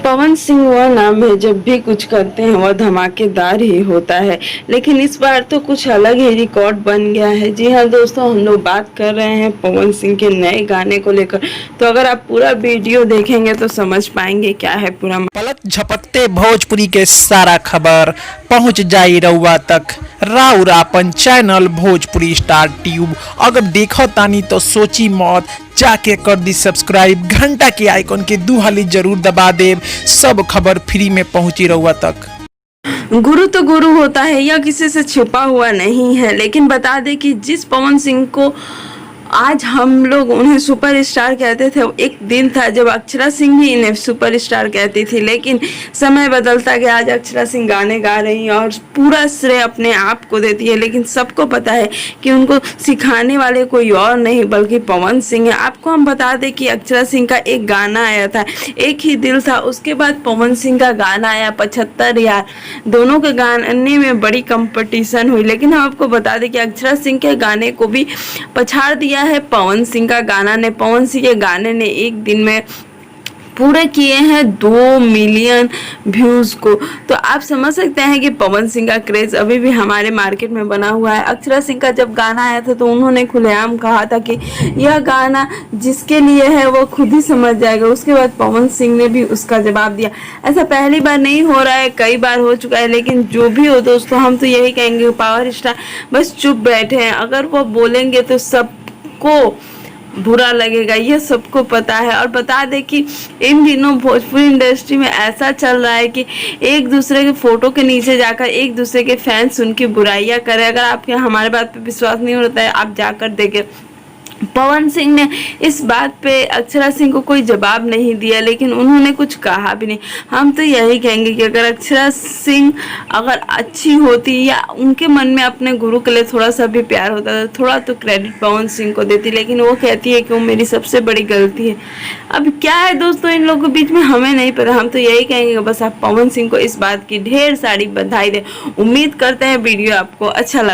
पवन सिंह वह नाम है, जब भी कुछ करते हैं वह धमाकेदार ही होता है। लेकिन इस बार तो कुछ अलग ही रिकॉर्ड बन गया है। जी हाँ दोस्तों, हम लोग बात कर रहे हैं पवन सिंह के नए गाने को लेकर। तो अगर आप पूरा वीडियो देखेंगे तो समझ पाएंगे क्या है पूरा। पलक झपकते भोजपुरी के सारा खबर पहुंच जाई रउआ तक। राउर आपन चैनल भोजपुरी स्टार ट्यूब अगर देखो तानी तो सोची मौत, जाके कर दी सब्सक्राइब, घंटा के आइकन के दू हाली जरूर दबा देव। सब खबर फ्री में पहुंची रउआ तक। गुरु तो गुरु होता है, यह किसी से छुपा हुआ नहीं है। लेकिन बता दें कि जिस पवन सिंह को आज हम लोग उन्हें सुपरस्टार कहते थे, एक दिन था जब अक्षरा सिंह भी इन्हें सुपरस्टार कहती थी। लेकिन समय बदलता गया, आज अक्षरा सिंह गाने गा रही है और पूरा श्रेय अपने आप को देती है। लेकिन सबको पता है कि उनको सिखाने वाले कोई और नहीं बल्कि पवन सिंह है। आपको हम बता दें कि अक्षरा सिंह का एक गाना आया था, एक ही दिल था। उसके बाद पवन सिंह का गाना आया 75 यार। दोनों के गाने में बड़ी कंपटीशन हुई। लेकिन हम आपको बता दें कि अक्षरा सिंह के गाने को भी पछाड़ दिया है पवन सिंह का गाना ने। पवन सिंह के गाने ने एक दिन में पूरे किए हैं 2 मिलियन व्यूज को। तो आप समझ सकते हैं कि पवन सिंह का क्रेज अभी भी हमारे मार्केट में बना हुआ है। अक्षरा सिंह का जब गाना आया था तो उन्होंने खुलेआम कहा था कि यह गाना जिसके लिए है वो खुद ही समझ जाएगा। उसके बाद पवन सिंह ने भी उसका जवाब दिया। ऐसा पहली बार नहीं हो रहा है, कई बार हो चुका है। लेकिन जो भी हो दोस्तों, हम तो यही कहेंगे पावर स्टार बस चुप बैठे हैं। अगर वो बोलेंगे तो सबको बुरा लगेगा, ये सबको पता है। और बता दें कि इन दिनों भोजपुरी इंडस्ट्री में ऐसा चल रहा है कि एक दूसरे के फोटो के नीचे जाकर एक दूसरे के फैंस उनकी बुराइयां करें। अगर आपके हमारे बात पे विश्वास नहीं होता है, आप जाकर देखें। पवन सिंह ने इस बात पे अक्षरा सिंह को कोई जवाब नहीं दिया, लेकिन उन्होंने कुछ कहा भी नहीं। हम तो यही कहेंगे कि अगर अक्षरा सिंह अगर अच्छी होती या उनके मन में अपने गुरु के लिए थोड़ा सा भी प्यार होता तो थोड़ा तो क्रेडिट पवन सिंह को देती। लेकिन वो कहती है कि वो मेरी सबसे बड़ी गलती है। अब क्या है दोस्तों इन लोगों के बीच में, हमें नहीं पता। हम तो यही कहेंगे बस आप पवन सिंह को इस बात की ढेर सारी बधाई दें। उम्मीद करते हैं वीडियो आपको अच्छा लगा।